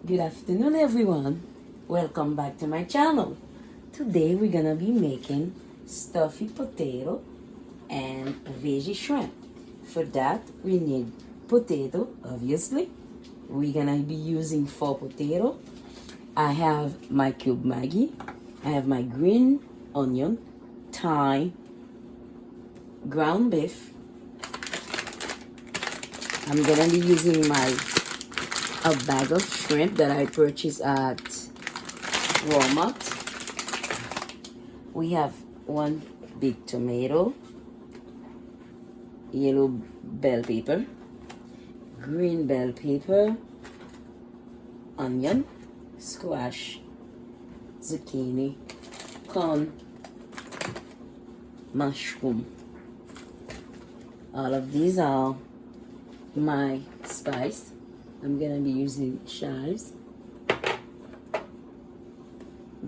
Good afternoon, everyone. Welcome back to my channel. Today we're gonna be making stuffed potato and veggie shrimp. For that, we need potato, obviously. We're gonna be using 4 potato. I have my cube Maggi. I have my green onion, thyme, ground beef. I'm gonna be using a bag of shrimp that I purchased at Walmart. We have 1 big tomato, yellow bell pepper, green bell pepper, onion, squash, zucchini, corn, mushroom. All of these are my spice. I'm gonna be using chives,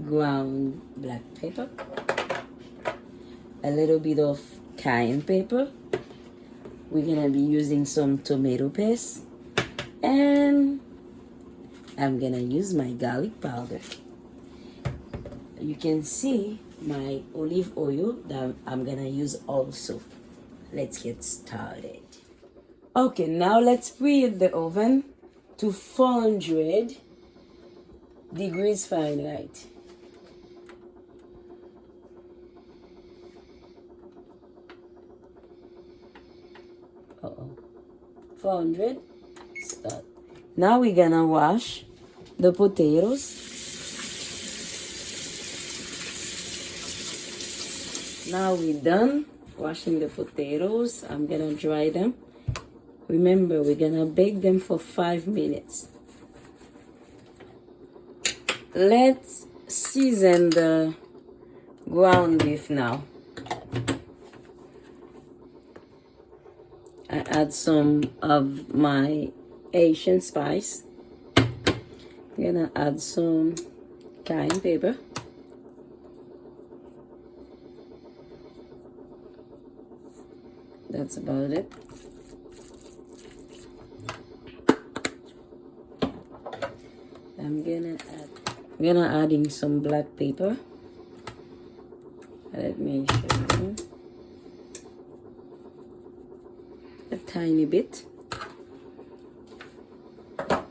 ground black pepper, a little bit of cayenne pepper. We're gonna be using some tomato paste, and I'm gonna use my garlic powder. You can see my olive oil that I'm gonna use also. Let's get started. Okay, now let's preheat the oven to 400 degrees Fahrenheit. Uh-oh. 400. Start. Now we're gonna wash the potatoes. Now we're done washing the potatoes. I'm gonna dry them. Remember, we're gonna bake them for 5 minutes. Let's season the ground beef now. I add some of my Asian spice. I'm gonna add some cayenne pepper. That's about it. I'm gonna adding some black pepper. Let me show you. A tiny bit. I'm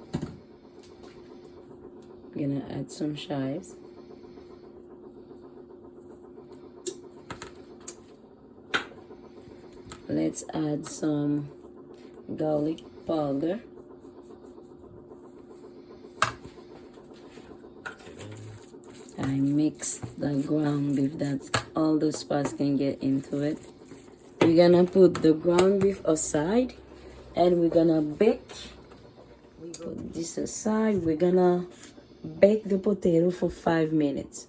gonna add some chives. Let's add some garlic powder. I mix the ground beef that all the spice can get into it. We're gonna put the ground beef aside and we're gonna bake. We put this aside. We're gonna bake the potato for 5 minutes.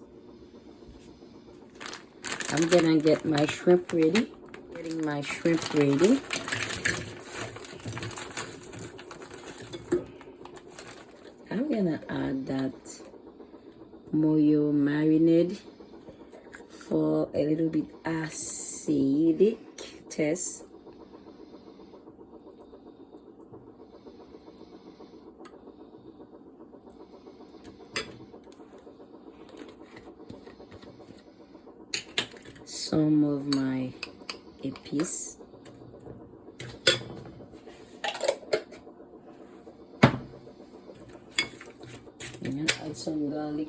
I'm gonna get my shrimp ready. Getting my shrimp ready. I'm gonna add that mayo marinade for a little bit acidic taste. Some of my épices. And add some garlic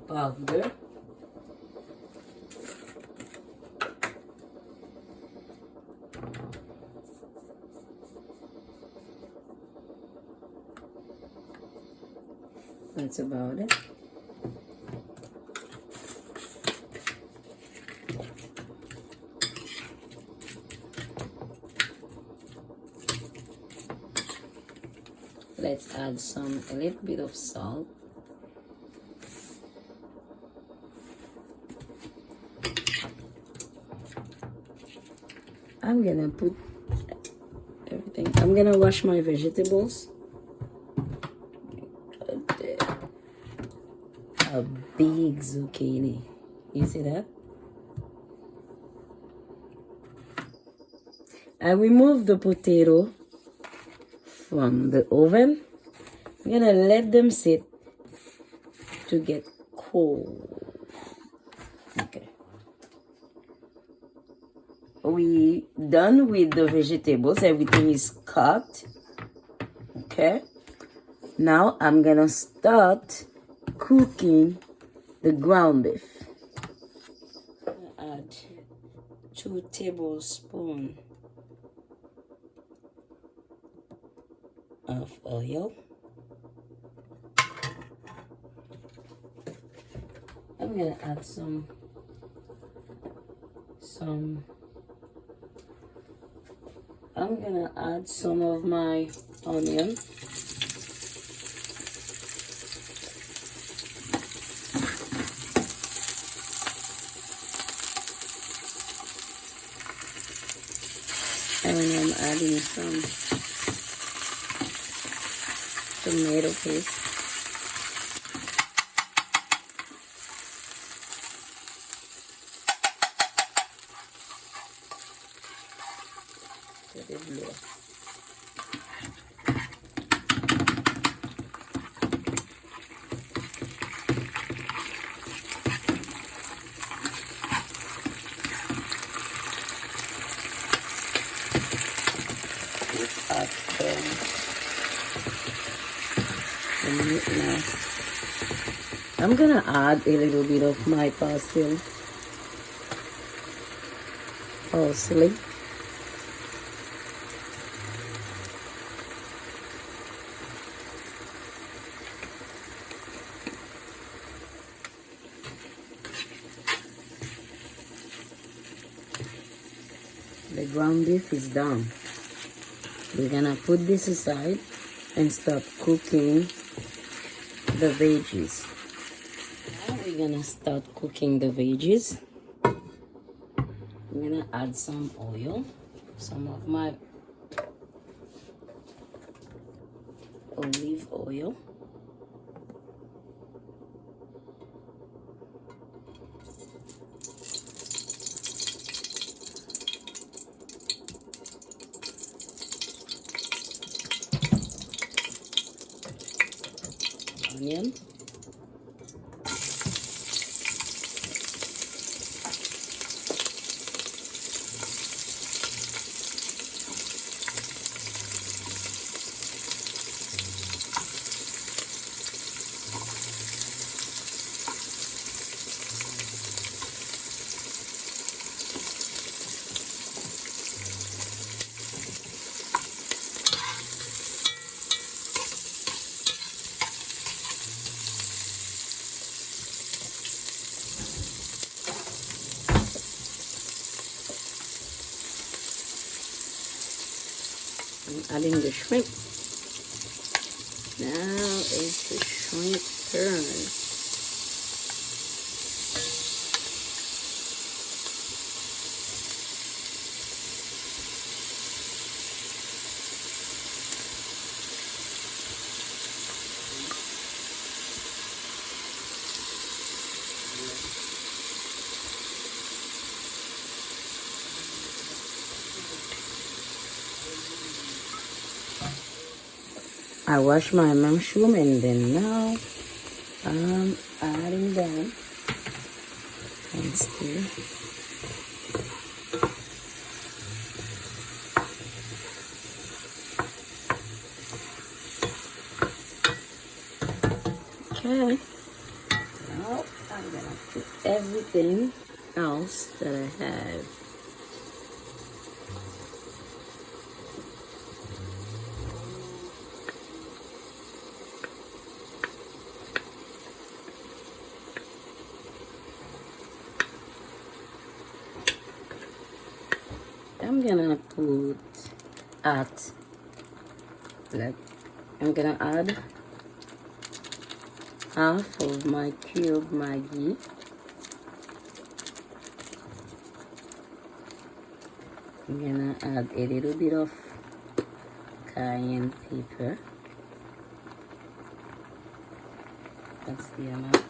powder. That's about it. Let's add a little bit of salt. I'm gonna put everything. I'm gonna wash my vegetables. A big zucchini. You see that? I remove the potato from the oven. I'm gonna let them sit to get cold. Okay. We done with the vegetables. Everything is cooked. Okay. Now I'm gonna start cooking the ground beef. Add 2 tablespoons of oil. I'm gonna add some I'm gonna add some of my onion. And I'm adding some tomato paste. Put it there. Add the meat now. I'm gonna add a little bit of my parsley. The ground beef is done. We're gonna put this aside and start cooking the veggies. Now we're gonna start cooking the veggies. I'm gonna add some oil, some of my olive oil. Onion. I'm adding the shrimp. Now it's the shrimp turn. I wash my mushroom and then now I'm adding them and stir. Okay, now I'm gonna put everything else that I have. I'm gonna add half of my cube Maggi. I'm gonna add a little bit of cayenne pepper. That's the amount.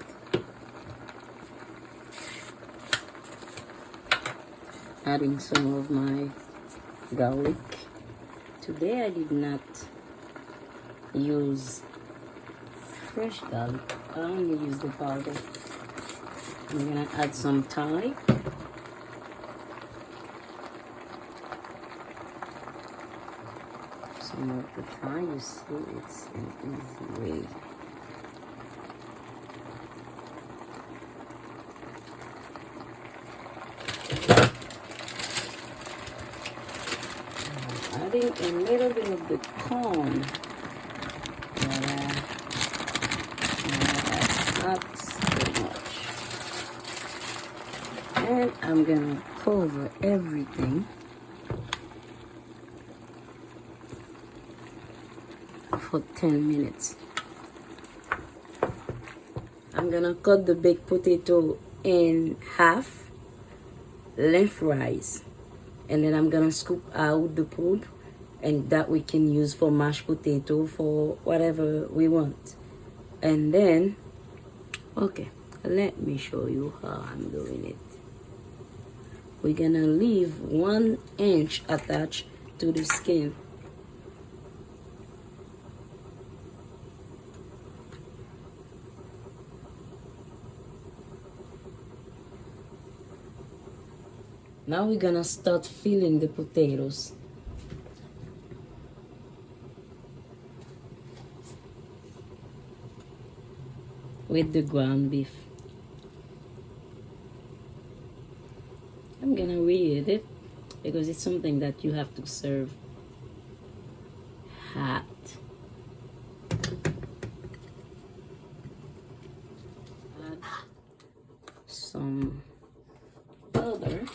Adding some of my garlic. Today I did not use fresh garlic. I only use the powder. I'm gonna add some thyme. Some of the thyme, you see, it's an easy way. Adding a little bit of the corn. Not so much. And I'm gonna cover everything for 10 minutes. I'm gonna cut the baked potato in half lengthwise, and then I'm gonna scoop out the pulp, and that we can use for mashed potato, for whatever we want. And then, okay, let me show you how I'm doing it. We're gonna leave 1 inch attached to the skin. Now we're gonna start filling the potatoes. With the ground beef. I'm gonna reheat it because it's something that you have to serve hot. Add some butter.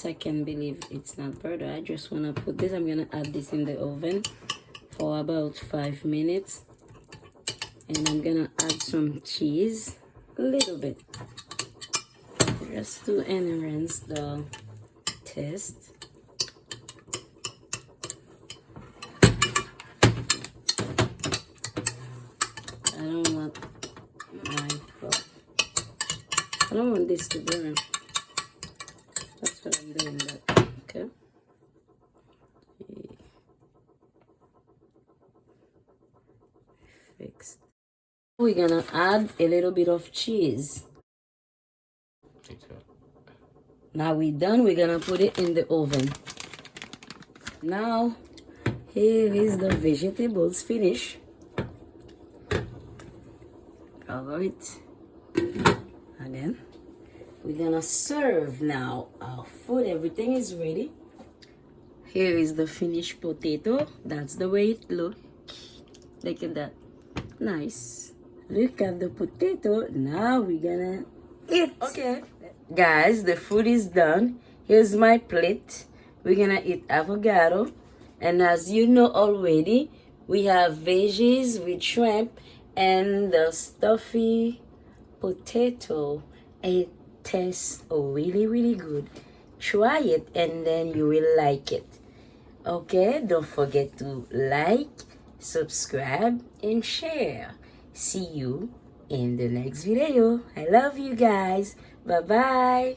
I can't believe it's not butter. I just want to put this. I'm gonna add this in the oven for about 5 minutes, and I'm gonna add some cheese, a little bit, just to enhance the taste. I don't want this to burn. That's what I'm doing. That okay. Fixed. We're gonna add a little bit of cheese. Now we're done. We're gonna put it in the oven. Now here is the vegetables finished. Cover it again. We're gonna serve now our food. Everything is ready. Here is the finished potato. That's the way it looks. Look at that. Nice. Look at the potato. Now we're gonna eat. Okay. Guys, the food is done. Here's my plate. We're gonna eat avocado. And as you know already, we have veggies with shrimp and the stuffy potato. It tastes really, really good. Try it and then you will like it. Okay, don't forget to like, subscribe, and share. See you in the next video. I love you guys. Bye-bye.